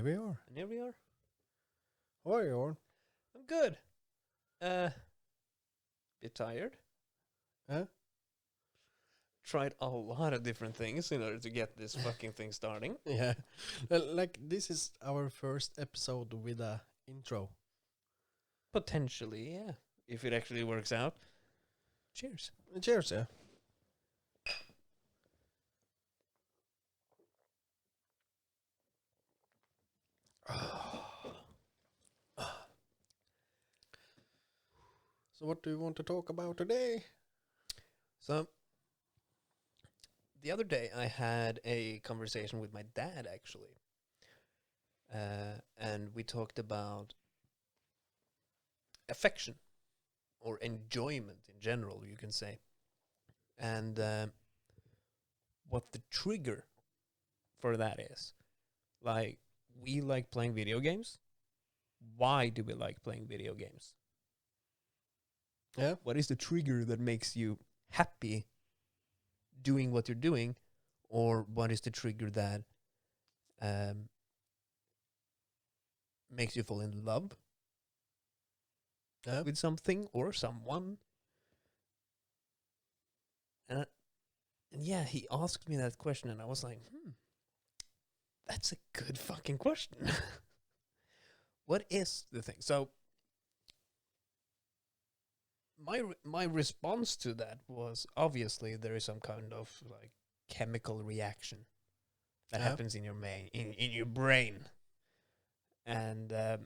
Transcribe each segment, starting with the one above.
we are. And here we are. How are you, Orn? I'm good. Bit tired. Huh? Tried a lot of different things in order to get this fucking thing starting. Yeah. Like, this is our first episode with a intro. Potentially, yeah. If it actually works out. Cheers. Cheers, yeah. So what do you want to talk about today? So, the other day I had a conversation with my dad, actually. And we talked about affection or enjoyment in general, you can say. And what the trigger for that is. Like, we like playing video games. Why do we like playing video games? Yeah. What is the trigger that makes you happy doing what you're doing? Or what is the trigger that makes you fall in love Yeah. with something or someone? And yeah, he asked me that question, and I was like, that's a good fucking question. What is the thing? So my response to that was, obviously there is some kind of like chemical reaction that Yeah. happens in your in your brain, and and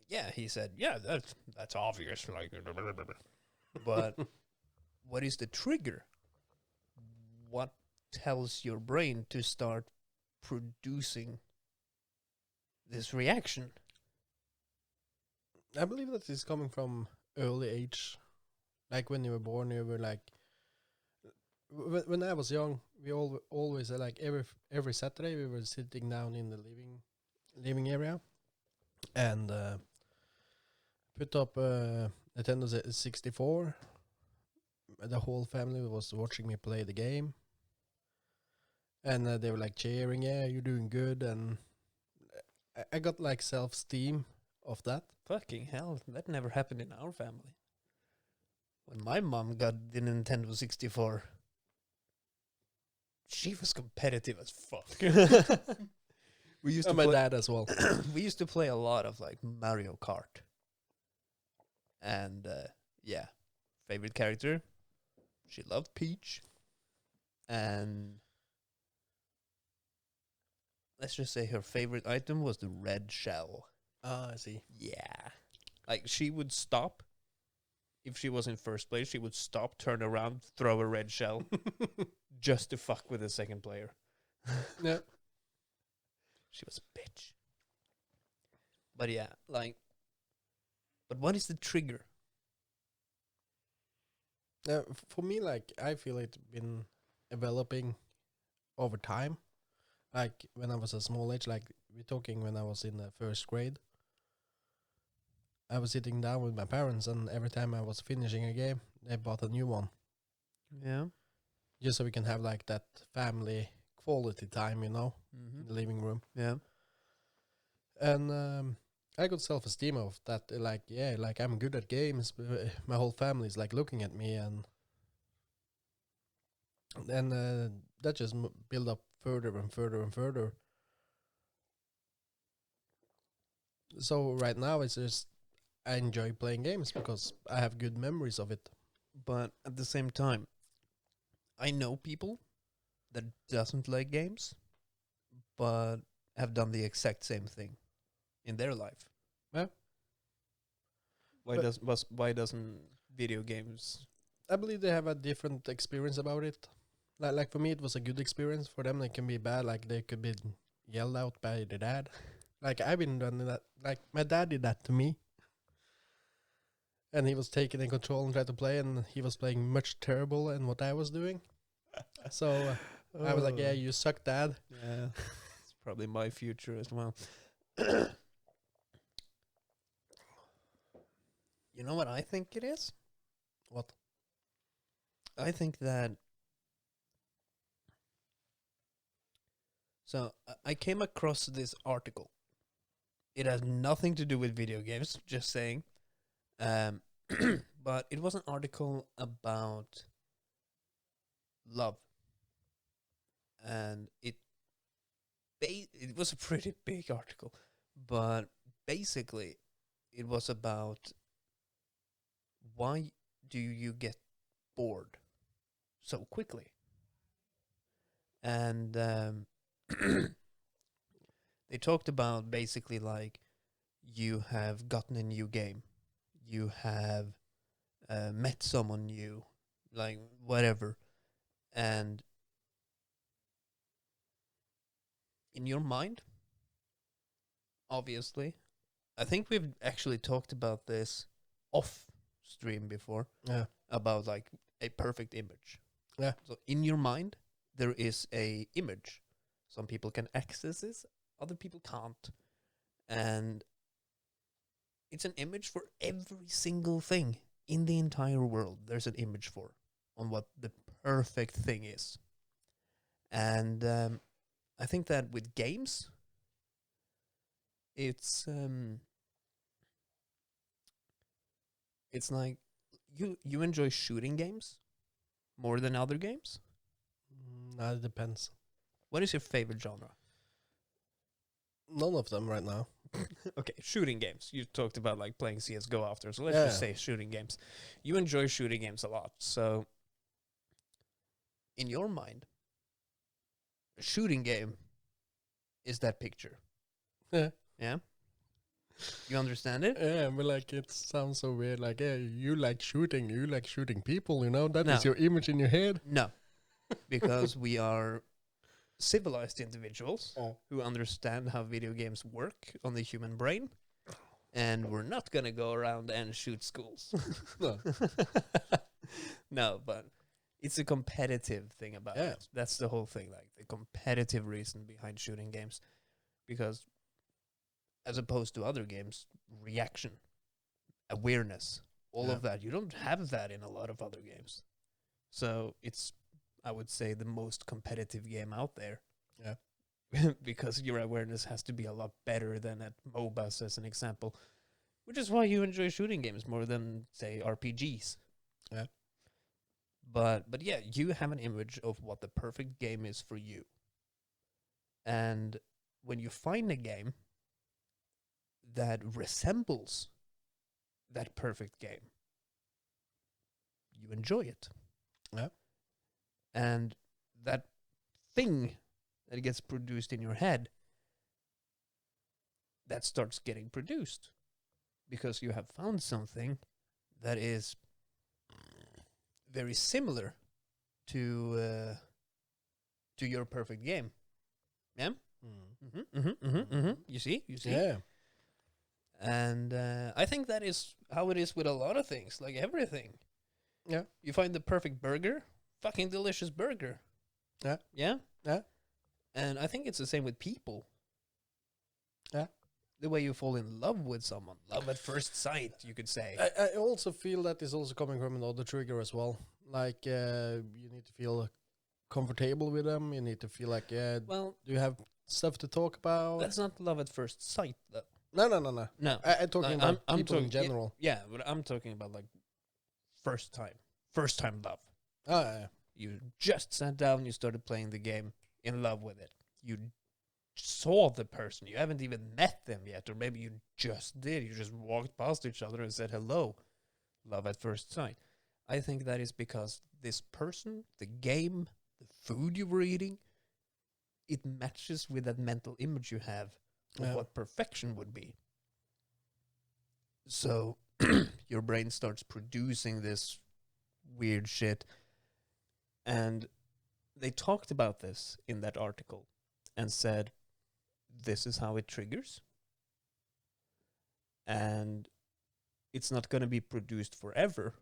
yeah, he said, yeah, that's obvious, like, but what is the trigger? What tells your brain to start producing this reaction? I believe that is coming from early age. Like when you were born, you were like... When I was young, we always like every Saturday we were sitting down in the living area and put up Nintendo 64. The whole family was watching me play the game, and they were like cheering, "Yeah, you're doing good." And I got like self-esteem of that. Fucking hell, that never happened in our family. When my mom got the Nintendo 64, she was competitive as fuck. We used to My play, dad as well. we used to play a lot of like Mario Kart. And yeah, favorite character, she loved Peach. And let's just say her favorite item was the red shell. Ah, I see. Yeah. Like, she would stop. If she was in first place, she would stop, turn around, throw a red shell just to fuck with the second player. Yeah. She was a bitch. But yeah, like, but what is the trigger? For me, like, I feel it's been developing over time. Like when I was a small age, like we're talking when I was in the first grade, I was sitting down with my parents, and every time I was finishing a game, they bought a new one, Yeah. just so we can have like that family quality time, in the living room. Yeah. And I got self-esteem of that. Like, yeah, like I'm good at games. My whole family is like looking at me, and then that just build up further and further and further. So right now it's just I enjoy playing games because I have good memories of it. But at the same time, I know people that doesn't like games, but have done the exact same thing in their life. Yeah. Why doesn't video games? I believe they have a different experience about it. Like for me, it was a good experience. For them, it can be bad. Like they could be yelled out by their dad. Like I've been doing that. Like my dad did that to me, and he was taking in control and tried to play, and he was playing much terrible than what I was doing. So I was like, "Yeah, you suck, Dad." Yeah, it's probably my future as well. You know what I think it is? What? I think that So I came across this article. It has nothing to do with video games, just saying. Um, but it was an article about love, and it was a pretty big article, but basically it was about why do you get bored so quickly, and they talked about basically like you have gotten a new game, you have met someone new, like whatever, and in your mind, obviously, I think we've actually talked about this off stream before, Yeah. about like a perfect image. Yeah. So in your mind, there is a image. Some people can access this, other people can't. And it's an image for every single thing in the entire world. There's an image for on what the perfect thing is. And I think that with games, it's like you enjoy shooting games more than other games. That depends. What is your favorite genre? None of them right now. Okay, shooting games. You talked about like playing CS:GO after, so let's Yeah. just say shooting games. You enjoy shooting games a lot, so in your mind, a shooting game is that picture. Yeah. Yeah. You understand it? Yeah, but like it sounds so weird. Like, yeah, you like shooting people. You know, that No. is your image in your head. No, because we are civilized individuals Oh. who understand how video games work on the human brain, and we're not gonna go around and shoot schools. No. No, but it's a competitive thing about Yeah. it. That's the whole thing, like the competitive reason behind shooting games, because as opposed to other games, reaction, awareness, all Yeah. of that, you don't have that in a lot of other games. So it's, I would say, the most competitive game out there. Yeah. Because your awareness has to be a lot better than at MOBAs, as an example, which is why you enjoy shooting games more than, say, RPGs. Yeah. But yeah, you have an image of what the perfect game is for you. And when you find a game that resembles that perfect game, you enjoy it. Yeah. And that thing that gets produced in your head, that starts getting produced because you have found something that is very similar to your perfect game. Yeah. You see. Yeah. And I think that is how it is with a lot of things, like everything. Yeah. You find the perfect burger, fucking delicious burger. Yeah. Yeah? Yeah. And I think it's the same with people. Yeah. The way you fall in love with someone. Love at first sight, you could say. I also feel that is also coming from another trigger as well. Like, you need to feel comfortable with them. You need to feel like, Well, do you have stuff to talk about? that's not love at first sight, though. No. No. I'm talking Like, about people in general. Yeah, but I'm talking about like first time love. Oh, yeah. You just sat down, you started playing the game, in love with it. You saw the person. You haven't even met them yet, or maybe you just did. You just walked past each other and said hello. Love at first sight. I think that is because this person, the game, the food you were eating, it matches with that mental image you have of Yeah. what perfection would be. So your brain starts producing this weird shit. And they talked about this in that article and said, this is how it triggers. And it's not going to be produced forever.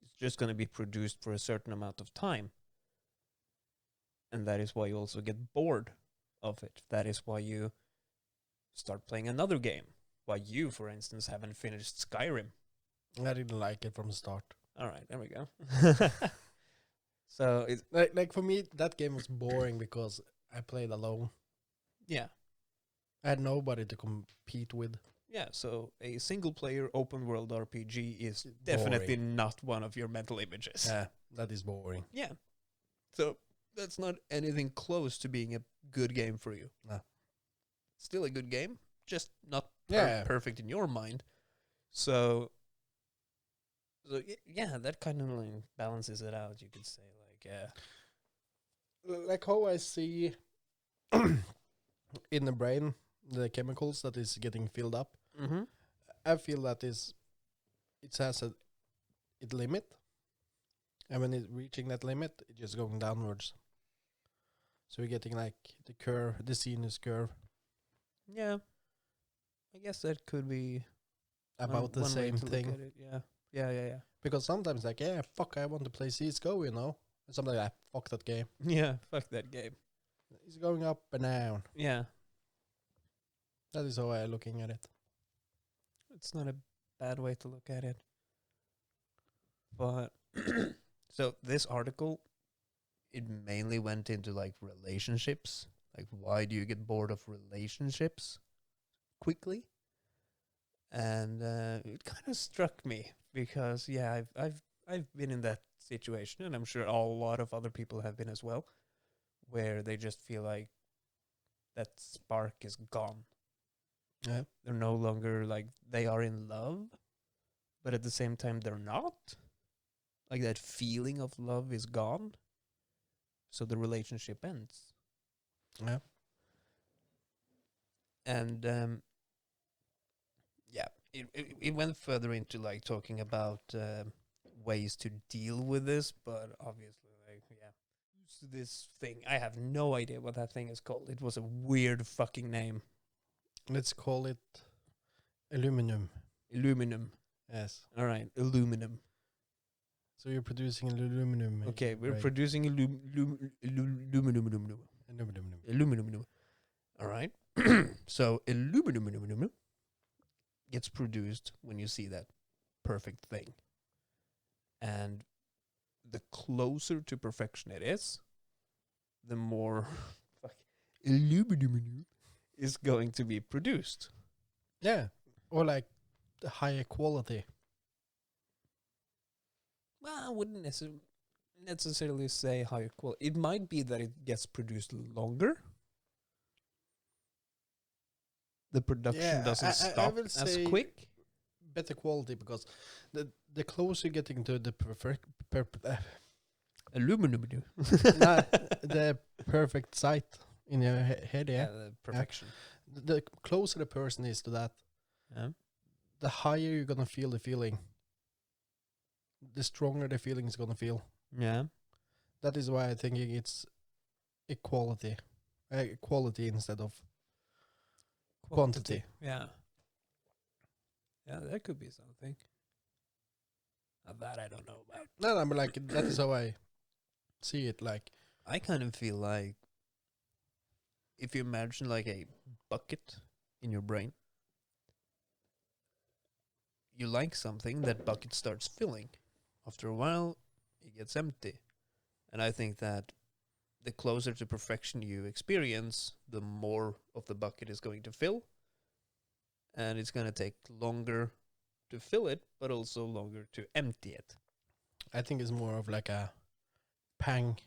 It's just going to be produced for a certain amount of time. And that is why you also get bored of it. That is why you start playing another game. Why you, for instance, haven't finished Skyrim. I didn't like it from the start. All right, there we go. So it's Like for me, that game was boring because I played alone. Yeah. I had nobody to compete with. Yeah, so a single-player open-world RPG is definitely not one of your mental images. Yeah, that is boring. Yeah. So that's not anything close to being a good game for you. No. Still a good game, just not Yeah. perfect in your mind. So yeah, that kind of like balances it out, you could say. Like, yeah. Like how I see in the brain the chemicals that is getting filled up. Mm-hmm. I feel that it has a limit, and when it's reaching that limit, it's just going downwards. So we're getting like the sinus curve, Yeah. I guess that could be about the one way same to look thing. at it. Yeah. Yeah. Because sometimes like, yeah, fuck, I want to play CS:GO, you know. And sometimes like, fuck that game. Yeah, fuck that game. It's going up and down. Yeah. That is how I'm looking at it. It's not a bad way to look at it. But so this article, it mainly went into like relationships. Like, why do you get bored of relationships quickly? And it kind of struck me because yeah, I've been in that situation, and I'm sure a lot of other people have been as well, where they just feel like that spark is gone. Yeah. They're no longer like they are in love, but at the same time they're not. Like that feeling of love is gone. So the relationship ends. Yeah. And yeah, it went further into like talking about ways to deal with this, but obviously like yeah. This thing, I have no idea what that thing is called. It was a weird fucking name. Let's call it aluminum. Aluminum. Yes. All right, aluminum. So you're producing aluminum. Okay, we're right. producing aluminum. Aluminum. All right. So aluminum gets produced when you see that perfect thing. And the closer to perfection it is, the more aluminum is going to be produced. Yeah. Or like the higher quality. Well, I wouldn't necessarily say higher quality. It might be that it gets produced longer. The production doesn't stop as quick. Better quality, because the closer you're getting to the Aluminum. the perfect sight in your head, yeah. The perfection. The closer the person is to that, the higher you're gonna feel the feeling. The stronger the feeling is gonna feel. Yeah. That is why I think it's equality, quality instead of quantity. Yeah. Yeah, that could be something. That I don't know about. No, but like that is how I see it. Like, I kind of feel like if you imagine like a bucket in your brain, you like something, that bucket starts filling. After a while, it gets empty. And I think that the closer to perfection you experience, the more of the bucket is going to fill. And it's going to take longer to fill it, but also longer to empty it. I think it's more of like a pang.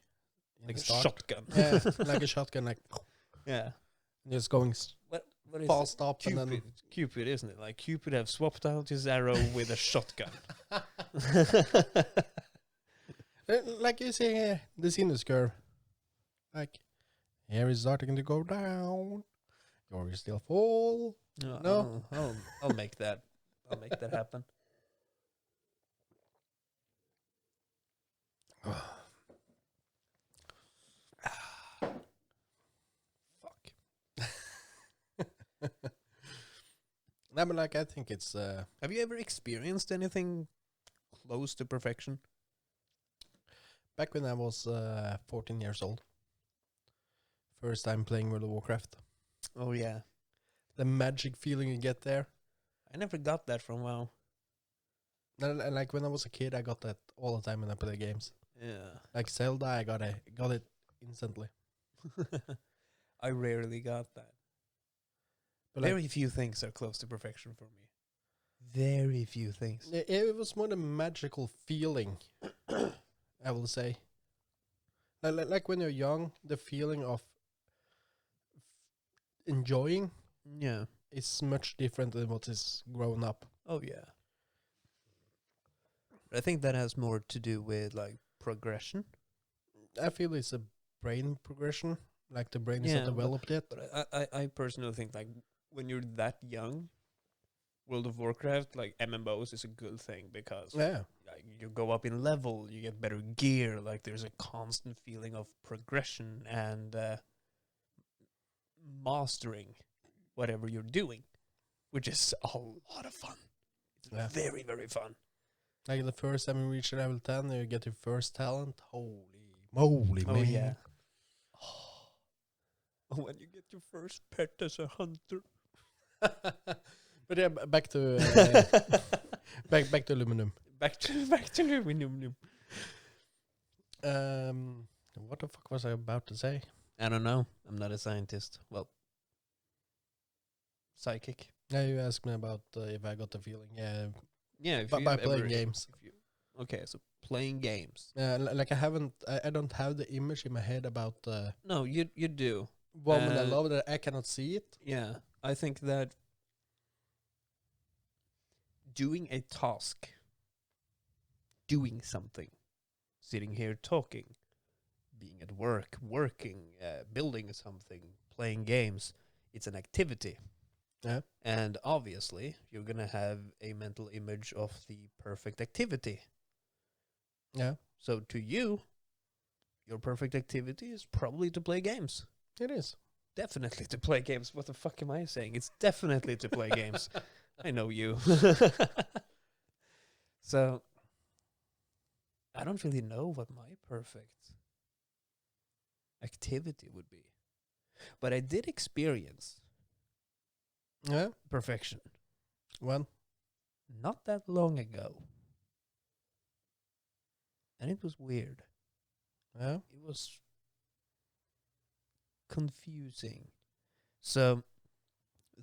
Like a shotgun. Yeah, like a shotgun, like yeah. just going What is fast up and Cupid, then Cupid, isn't it? Like Cupid have swapped out his arrow with a shotgun. Like you see here, the sinus curve. Like, here is starting to go down. You're still full. No. I'll make that. I'll make that happen. Fuck. No, but like I think it's. Have you ever experienced anything close to perfection? Back when I was 14 years old. First time playing World of Warcraft. Oh yeah, The magic feeling you get there. I never got that from WoW. And like when I was a kid, I got that all the time when I play games. Yeah. Like Zelda, I got it instantly. I rarely got that. But like, Very few things are close to perfection for me. Very few things. it was more the magical feeling, I will say. Like when you're young, the feeling of enjoying Yeah. is much different than what is grown up. Oh yeah. I think that has more to do with like progression. I feel it's a brain progression. Like the brain is Yeah, not developed yet. But I personally think like when you're that young, World of Warcraft, like MMOs is a good thing because Yeah. like, you go up in level, you get better gear, like there's a constant feeling of progression and mastering whatever you're doing, which is a lot of fun. It's Yeah. very, very fun. Like the first time you reach level 10, you get your first talent. Holy moly, Oh man. yeah. When you get your first pet as a hunter. But yeah, back to back to aluminum. back to aluminum. What the fuck was I about to say? I don't know. I'm not a scientist. Well, psychic. Yeah, you asked me about if I got the feeling. Yeah, Yeah, if by you've playing ever- games. If you, okay, so playing games. Like I don't have the image in my head about the No, you do. woman I love that I cannot see it. Yeah, I think that doing a task, doing something, sitting here talking, being at work, working, building something, playing games, it's an activity. Yeah. And obviously, you're going to have a mental image of the perfect activity. Yeah, So to you, your perfect activity is probably to play games. it is. Definitely to play games. What the fuck am I saying? It's definitely to play games. I know you. So, I don't really know what my perfect activity would be. But I did experience Yeah. perfection When? not that long ago. And it was weird. Yeah. It was confusing. So,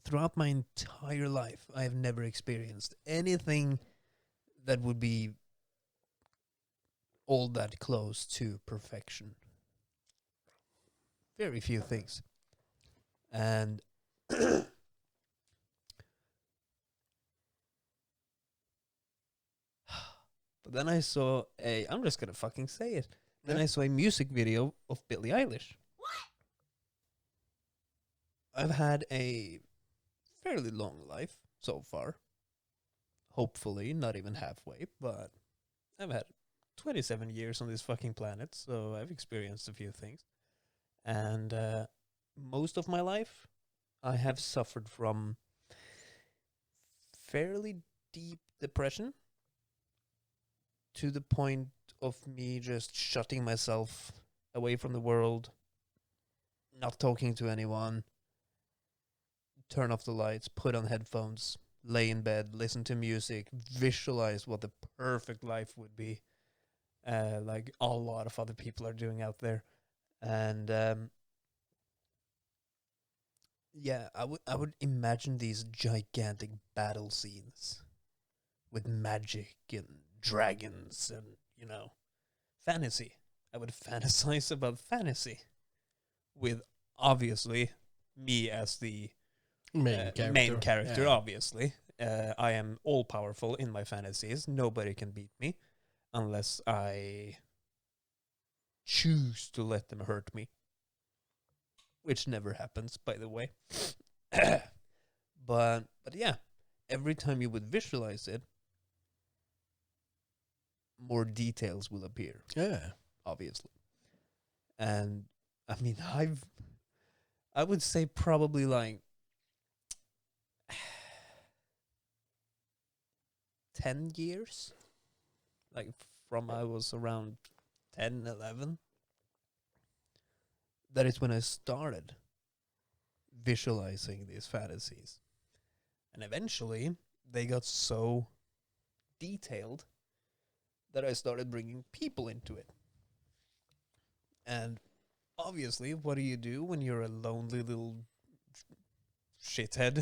throughout my entire life, I have never experienced anything that would be all that close to perfection. Very few things. And but then I saw I'm just gonna fucking say it. Then Yeah. I saw a music video of Billie Eilish. I've had a fairly long life so far. Hopefully, not even halfway, but I've had 27 years on this fucking planet, so I've experienced a few things. And most of my life, I have suffered from fairly deep depression to the point of me just shutting myself away from the world, not talking to anyone, turn off the lights, put on headphones, lay in bed, listen to music, visualize what the perfect life would be, like a lot of other people are doing out there. And yeah, I would imagine these gigantic battle scenes with magic and dragons and, you know, fantasy. I would fantasize about fantasy with obviously me as the main character, Yeah. obviously. I am all powerful in my fantasies. Nobody can beat me unless I choose to let them hurt me, which never happens, by the way. but yeah, every time you would visualize it, more details will appear, Yeah. obviously. And I mean, I would say probably like 10 years, like from I was around 10, 11. That is when I started visualizing these fantasies. And eventually, they got so detailed that I started bringing people into it. And obviously, what do you do when you're a lonely little shithead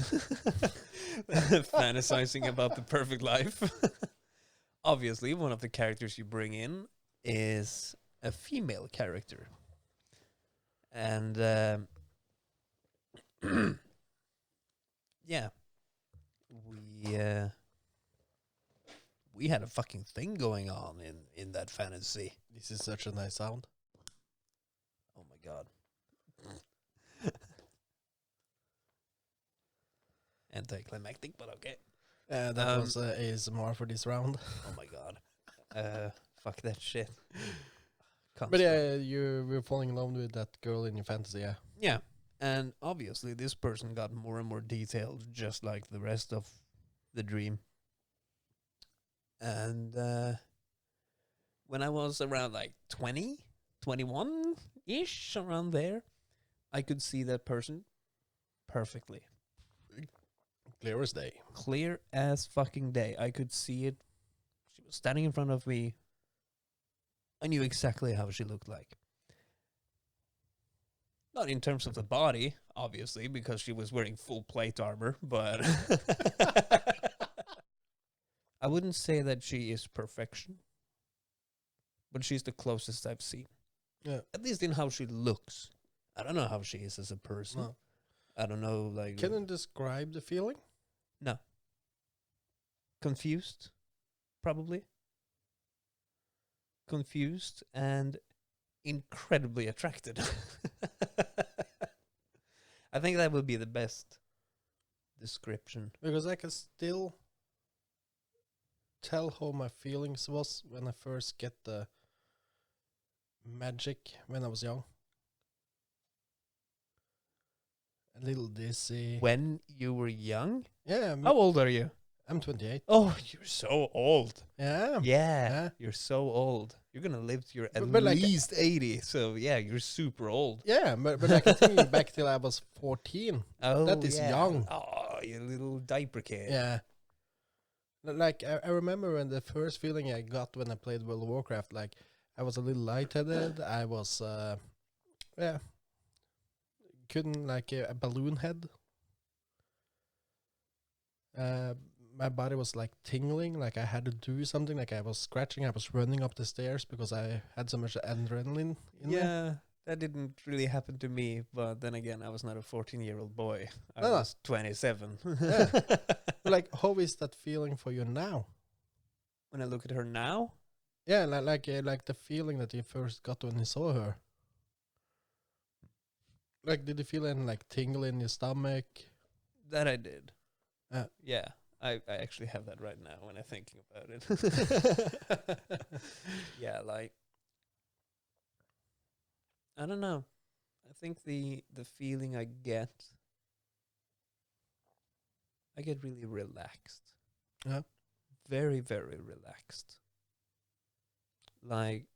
fantasizing about the perfect life? Obviously, one of the characters you bring in is a female character. And yeah, we had a fucking thing going on in that fantasy. This is such a nice sound. Oh my god. Anticlimactic, but okay. That was ASMR for this round. Oh my god. Fuck that shit. But yeah, you were falling in love with that girl in your fantasy, yeah. Yeah. And obviously this person got more and more detailed, just like the rest of the dream. And when I was around like 20, 21-ish, around there, I could see that person perfectly. Clear as day. Clear as fucking day. I could see it. She was standing in front of me. I knew exactly how she looked like. Not in terms of the body, obviously, because she was wearing full plate armor, but I wouldn't say that she is perfection, but she's the closest I've seen. Yeah. At least in how she looks. I don't know how she is as a person. No. I don't know, like... Can you describe the feeling? No. Confused, probably. Confused and incredibly attracted. I think that would be the best description. Because I can still tell how my feelings was when I first get the magic when I was young. A little dizzy. When you were young? Yeah. How old are you? I'm 28. Oh, you're so old. Yeah. Yeah, you're so old. You're going to live to your at But like- least 80. So, yeah, you're super old. Yeah, but I can think back till I was 14. Oh, That is young. Oh, you little diaper kid. Yeah. Like, I remember when the first feeling I got when I played World of Warcraft, like, I was a little lightheaded. I was, couldn't, like, a balloon head. My body was, like, tingling, like I had to do something, like I was scratching, I was running up the stairs because I had so much adrenaline in me. Yeah, that didn't really happen to me. But then again, I was not a 14-year-old boy. I No. was 27. Yeah. But, like, how is that feeling for you now? When I look at her now, Yeah, like the feeling that you first got when you saw her. Like, did you feel any, like, tingle in your stomach? that I did. Yeah. I actually have that right now when I'm thinking about it. Yeah, like, I don't know. I think the feeling I get really relaxed. Yeah. Very, very relaxed. Like,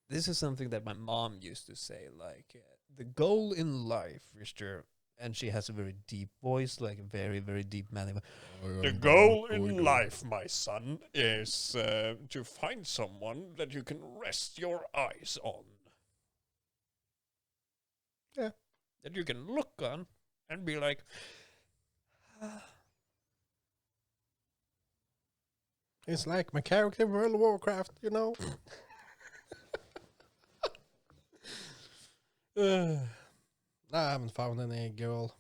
this is something that my mom used to say, like, the goal in life, Mr. And she has a very deep voice, like a very, very deep manly voice. The goal in life, my son, is to find someone that you can rest your eyes on. Yeah. That you can look on and be like, It's like my character in World of Warcraft, you know? I haven't found any girl.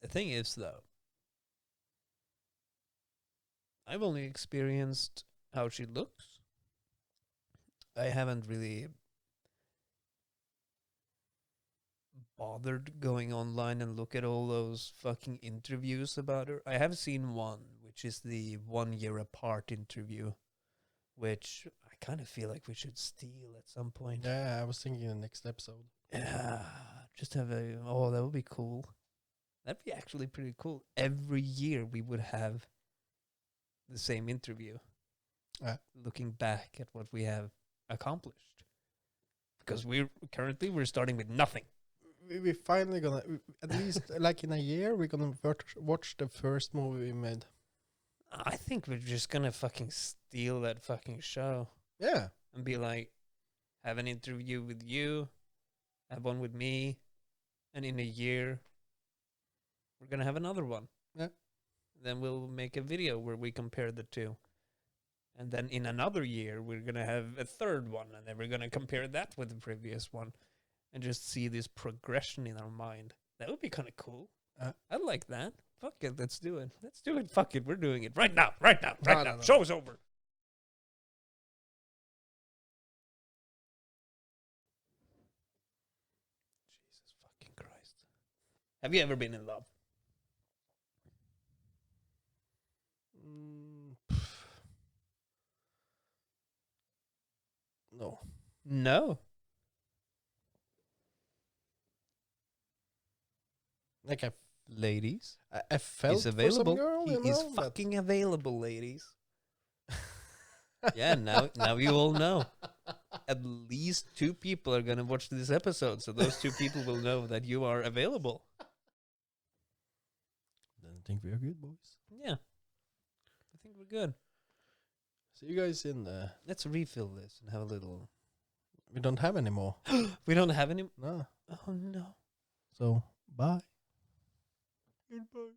The thing is, though, I've only experienced how she looks. I haven't really bothered going online and look at all those fucking interviews about her. I have seen one, which is the 1 year apart interview, which I kind of feel like we should steal at some point. Yeah, I was thinking the next episode. Yeah, just have that would be cool. That'd be actually pretty cool. Every year we would have the same interview. Looking back at what we have accomplished. Because we're starting with nothing. We're finally gonna, at least like in a year, we're gonna watch the first movie we made. I think we're just gonna fucking steal that fucking show. Yeah. And be like, have an interview with you, have one with me, and in a year, we're going to have another one. Yeah. Then we'll make a video where we compare the two. And then in another year, we're going to have a third one, and then we're going to compare that with the previous one and just see this progression in our mind. That would be kind of cool. I like that. Fuck it, let's do it. Let's do it. Fuck it, we're doing it right now, right now, right now. No. Show's over. Jesus fucking Christ. Have you ever been in love? No. No. Like Ladies, I felt he's for some available. girl, He you is know, but- fucking available, ladies. Yeah, now you all know. At least 2 people are gonna watch this episode, so those 2 people will know that you are available. Then I think we are good, boys. Yeah, I think we're good. See you guys in the... Let's refill this and have a little. We don't have any more. We don't have any. No. Oh no. So, bye. Goodbye.